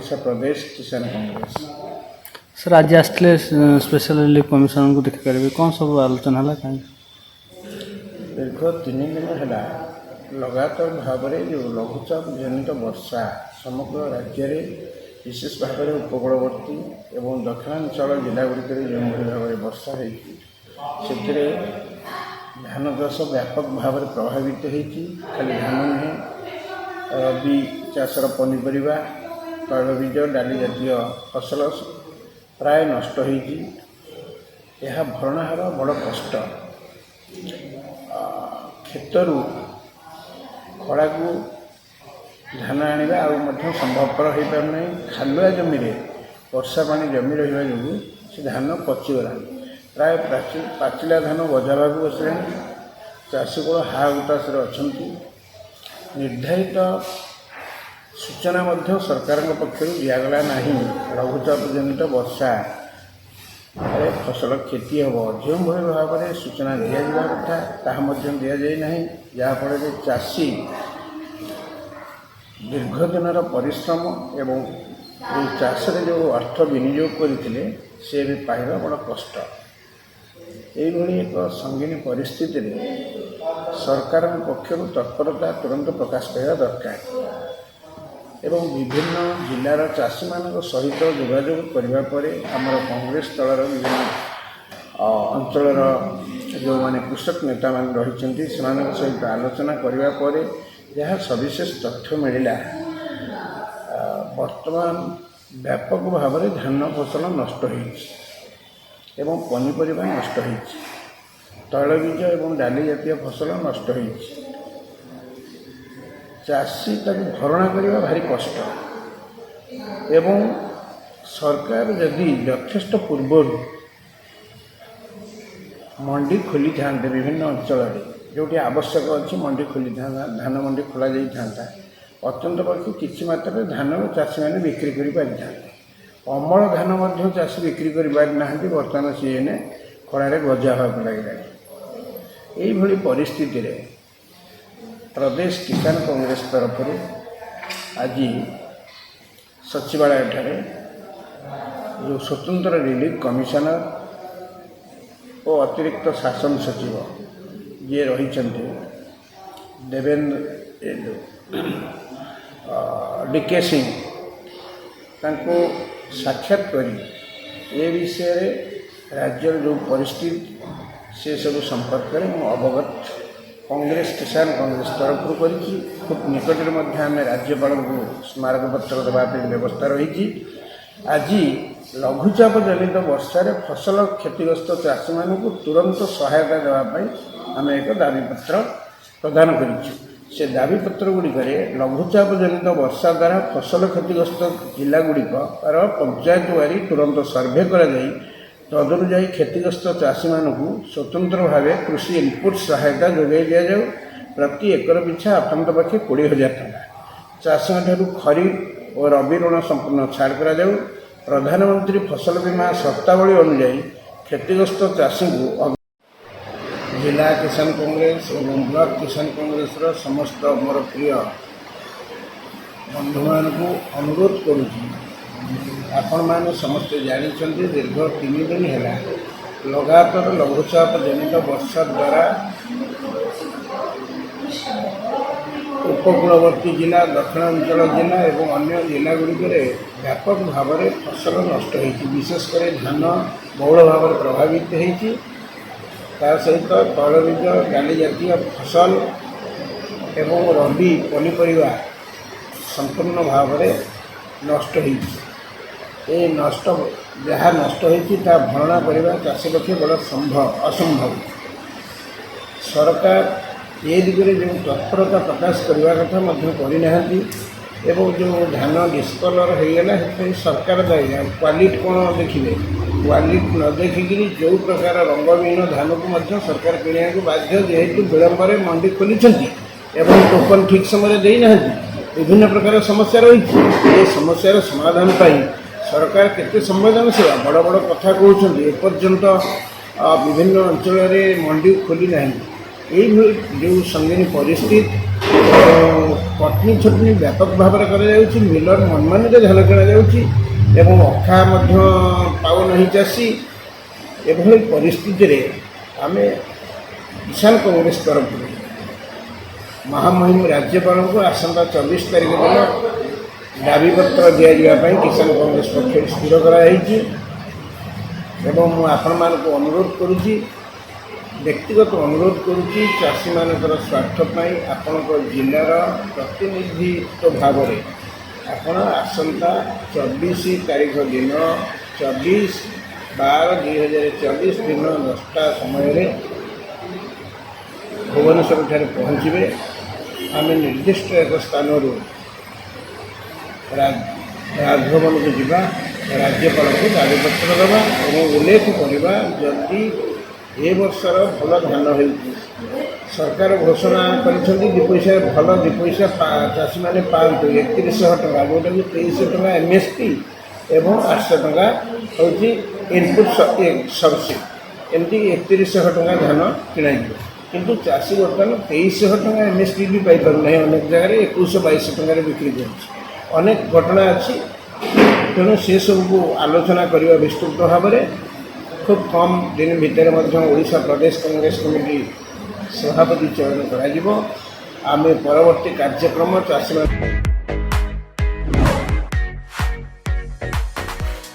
ओडिशा प्रदेश किसान कांग्रेस। सर आज आसले स्पेशल रिलीफ कमिशन को देखिपारे कौन सब आलोचना है कहीं दीर्घ 3 दिन है लगातार भाव में जो लघुचाप जनित वर्षा समग्र राज्य में विशेष भाव में उपकूलवर्ती और दक्षिणांचल जिलागुड़िक जो भाव में वर्षा होती धान चाष व्यापक भाव में प्रभावित होती खाली धान नुहे रबी चाषर पनीपरिया तैलबीज डाली जातीय फसल प्राय नष्ट होती भरणाहार बड़ कष्ट क्षेत्रु खड़ा को धान आने आदि संभवपर हो पारना खालुआ जमी वर्षा पानी जमी रहा जो से धान पचिगला प्राय पाचिला धान गजा भाग बसला चाषी को हा उतास अच्छा निर्धारित सूचना सरकार पक्षर दिगला ना लघुचाप जनित वर्षा फसल क्षति हम जो भाव में सूचना दि जावा कथा ताहा दि जाए जहाँफल चाषी दीर्घ दिन परिश्रम एवं चाष जो अर्थ विनियोग करते सी भी पाइबा बड़ कष्ट यही एक संगीन परिस्थिति सरकार पक्षर तत्परता तुरंत प्रकाश पाइबा दरकार एवं विभिन्न जिलार चाषी मान सहित जोगाजोग करने आमर कांग्रेस दलर विभिन्न अंचल जो माने कृषक नेता मान रही सहित आलोचना करने पर जहाँ सविशेष तथ्य मिलला वर्तमान व्यापक भाव में धान फसल नष्ट हो पनीपरिया नष्ट हो तैलबीज और डाली जातीय फसल नष्ट हो चाषी तक भरणा करने भारी कष्ट एवं सरकार जदि यथेष्ट पूर्वर मंडी खोली था विभिन्न अंचल जोटी आवश्यक अच्छी मंडी खोली था धान मंडी खोल जाता अत्यंत पक्षे किसी मात्रा धान चाषी मैंने बिक्री कर पारि था अमल धान चाषी बिक्री कर पारिना बर्तमान सीने खड़े गजा हाँ लगे यही परिस्थिति रे प्रदेश किसान कांग्रेस तरफ आज सचिवालय ठारे जो स्वतंत्र रिलीफ कमिशनर और अतिरिक्त शासन सचिव ये रही देवेंद्र डीके सिंह तांको साक्षात करी ये विषय राज्य जो परिस्थिति से सब संपर्क में अवगत कांग्रेस किसान कांग्रेस तरफ करी खूब निकट में राज्यपाल को स्मारक पत्र देवाई व्यवस्था रही आज लघुचाप जनित वर्षा फसल क्षतिग्रस्त चाषी मान तुरंत सहायता देवाई आम एक दाबीपत्र प्रदान कर दाबीपत्र गुड़िक लघुचाप जनित वर्षा द्वारा फसल क्षतिग्रस्त जिलागुड़िकर पंचायत वारी तुरंत सर्भे कर तदनुजाई क्षतिग्रस्त चाषी मानू स्वतंत्र भाव कृषि इनपुट सहायता जोगाई दि जाऊ प्रति एकर पिछा आपात पक्षे 20,000 टଙ୍କା चाषी खरीफ और रबी ऋण संपूर्ण छाड़ कर प्रधानमंत्री फसल बीमा शर्तावली अनुजाई क्षतिग्रस्त चाषी को जिला किसान कांग्रेस और ब्लॉक किसान कांग्रेस समस्त मोर प्रिय बंधु मान को अनुरोध करुँच आपण मैंने समस्ते जानते दीर्घ 3 दिन है लगातार लघुचाप जनित वर्षा द्वारा उपकूलवर्ती जिला दक्षिणांचल जिला और अन्य जिलागुड़िक व्यापक भाव में फसल नष्ट होती विशेषकर धान बहुल भाव में प्रभावित होती सहित तैलबीज डाली जातीय फसल एवं रबी पनीपरिया संपूर्ण भाव में नष्ट होती ये नष्ट जहाँ नष्ट होती भरणा करने चाषी पक्षे बड़ा असंभव सरकार ये दिगरे जो तत्परता प्रकाश करने कथा करना एवं जो धान डिस्कलर होगला सरकार दायी क्वालिटी कौन देखिए क्वालिटी न देखिकी जो प्रकार रंगविहीन धान को सरकार किणा को बाध्य जेहेतु विलंब मंडी खोली एवं टोकन ठीक समय देना विभिन्न प्रकार समस्या रही ये समस्यार समाधान पाई सरकार केते संवेदनशील बड़ बड़ कथा कहते एपर्यंत विभिन्न अंचल मंडी खोली ना जो संगीन परिस्थिति କଟନୀ ଛଟନୀ ବ୍ୟାପକ ଭାବରେ କରାଯାଉଛି। ମିଲର ମନମାନିରେ ଧାନ କିଣାଯାଉଛି ଏବଂ ଅଖା ମଧ୍ୟ ପାଉନାହିଁ ଚାଷୀ। ଏଭଳି ପରିସ୍ଥିତିରେ ଆମେ କିଷାନ କଂଗ୍ରେସ ତରଫରୁ ମହାମହିମ ରାଜ୍ୟପାଳଙ୍କୁ ଆସନ୍ତା 24 ତାରିଖ ଦିନ ଦାବିପତ୍ର ଦିଆଯିବା ପାଇଁ କିଷାନ କଂଗ୍ରେସ ପକ୍ଷରୁ ସ୍ଥିର କରାଯାଇଛି। ଏବଂ ମୁଁ ଆପଣମାନଙ୍କୁ ଅନୁରୋଧ କରୁଛି, ବ୍ୟକ୍ତିଗତ ଅନୁରୋଧ କରୁଛି, ଚାଷୀମାନଙ୍କର ସ୍ୱାର୍ଥ ପାଇଁ ଆପଣଙ୍କ ଜିଲ୍ଲାର ପ୍ରତିନିଧିତ୍ୱ ଭାବରେ ଆପଣ ଆସନ୍ତା 24 ତାରିଖ ଦିନ 24/12/2024 ଦିନ 10ଟା ସମୟରେ ଭୁବନେଶ୍ୱରଠାରେ ପହଞ୍ଚିବେ। ଆମେ ନିର୍ଦ୍ଦିଷ୍ଟ ଏକ ସ୍ଥାନରୁ ରାଜଭବନକୁ ଯିବା, ରାଜ୍ୟପାଳଙ୍କୁ ଦାବିପତ୍ର ଦେବା ଏବଂ ଉଲ୍ଲେଖ କରିବା ଯଦି ଏ ବର୍ଷର ଭଲ ଧାନ ହେଉଛି। ସରକାର ଘୋଷଣା କରିଛନ୍ତି 2 ପଇସା ଭଲ 2 ପଇସା ଚାଷୀମାନେ ପାଆନ୍ତୁ 3100 ଟଙ୍କା, ଯେଉଁଟାକି 2300 ଟଙ୍କା MSP ଏବଂ 800 ଟଙ୍କା ହେଉଛି ଇନପୁଟ୍ ସବସିଡି। ଏମିତି 3100 ଟଙ୍କା ଧାନ କିଣାଯିବ। କିନ୍ତୁ ଚାଷୀ ବର୍ତ୍ତମାନ 2300 ଟଙ୍କା MSP ବି ପାଇପାରୁନାହିଁ। ଅନେକ ଜାଗାରେ 2100-2200 ଟଙ୍କାରେ ବିକ୍ରି କରୁଛି। ଅନେକ ଘଟଣା ଅଛି। ତେଣୁ ସେସବୁକୁ ଆଲୋଚନା କରିବା ବିସ୍ତୃତ ଭାବରେ খুব কম দিন ভিতরে ମଧ୍ୟ ଓଡ଼ିଶା ପ୍ରଦେଶ କଂଗ୍ରେସ କମିଟି ସଭାପତି ଚୟନ କରାଯିବ। ଆମେ ପରବର୍ତ୍ତୀ କାର୍ଯ୍ୟକ୍ରମ ଚାଷୀମାନେ